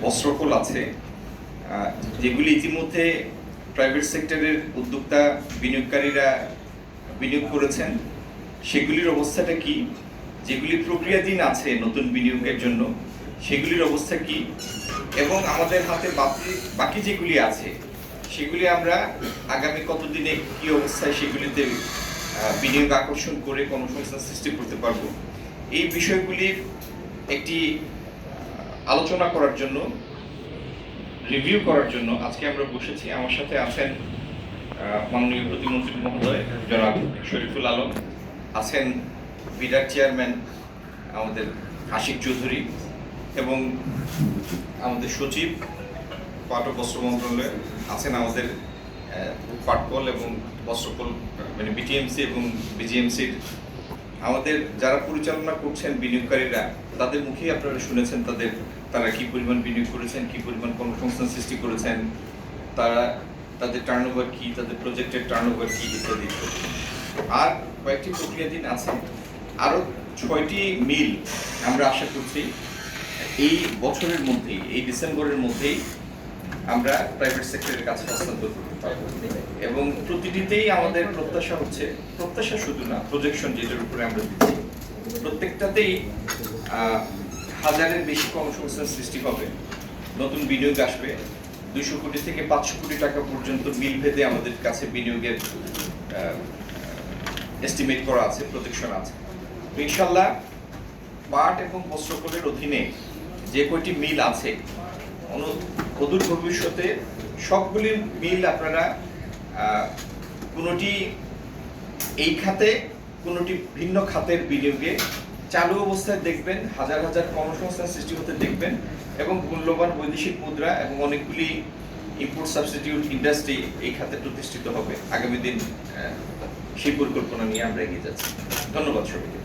বস্ত্রকল আছে যেগুলি ইতিমধ্যে প্রাইভেট সেক্টরের উদ্যোক্তা বিনিয়োগকারীরা বিনিয়োগ করেছেন, সেগুলির অবস্থাটা কি, যেগুলি প্রক্রিয়াধীন আছে নতুন বিনিয়োগের জন্য সেগুলির অবস্থা কি, এবং আমাদের হাতে বাকি যেগুলি আছে সেগুলি আমরা আগামী কতদিনে কি অবস্থায় সেগুলিতে বিনিয়োগ আকর্ষণ করে কর্মসংস্থান সৃষ্টি করতে পারবো, এই বিষয়গুলির একটি আলোচনা করার জন্য, রিভিউ করার জন্য আজকে আমরা বসেছি। আমার সাথে আছেন মাননীয় প্রতিমন্ত্রী মহোদয় জনাব শরীফুল আলম, আছেন বিডার চেয়ারম্যান আমাদের আশিক চৌধুরী, এবং আমাদের সচিব পাট ও বস্ত্র মন্ত্রণালয় আছেন, আমাদের পাটকল এবং বস্ত্রকল মানে বিটিএমসি এবং বিজিএমসির আমাদের যারা পরিচালনা করছেন বিনিয়োগকারীরা, তাদের মুখেই আপনারা শুনেছেন তারা কি পরিমাণ বিনিয়োগ করেছেন, কি পরিমাণ কর্মসংস্থান সৃষ্টি করেছেন, তাদের টার্নওভার কি, তাদের প্রজেক্টের টার্নওভার কি ইত্যাদি। আর কয়েকটি প্রক্রিয়াধীন আছে, আরও 6টি মিল আমরা আশা করছি এই বছরের মধ্যেই, এই ডিসেম্বরের মধ্যেই আমরা প্রাইভেট সেক্টরের কাছে হস্তান্তর করতে পারব। এবং প্রতিটিতেই আমাদের প্রত্যাশা শুধু না, প্রজেকশন যেটার উপরে আমরা দিচ্ছি, প্রত্যেকটাতেই 1000-এর বেশি কর্মসংস্থান সৃষ্টি হবে, নতুন বিনিয়োগ আসবে। 200 কোটি থেকে 500 কোটি টাকা পর্যন্ত মিল ভেদে আমাদের কাছে বিনিয়োগের এস্টিমেট করা আছে, প্রজেকশন আছে। ইনশাল্লাহ পাট এবং বস্ত্রকলের অধীনে যে কয়টি মিল আছে অদূর ভবিষ্যতে সবগুলি মিল আপনারা কোনোটি এই খাতে, কোনোটি ভিন্ন খাতের বিনিয়োগে চালু অবস্থায় দেখবেন, হাজার হাজার কর্মসংস্থান সৃষ্টি হতে দেখবেন, এবং মূল্যবান বৈদেশিক মুদ্রা এবং অনেকগুলি ইম্পোর্ট সাবস্টিটিউট ইন্ডাস্ট্রি এই খাতে প্রতিষ্ঠিত হবে। আগামী দিন সেই পরিকল্পনা নিয়ে আমরা এগিয়ে যাচ্ছি। ধন্যবাদ সবাইকে।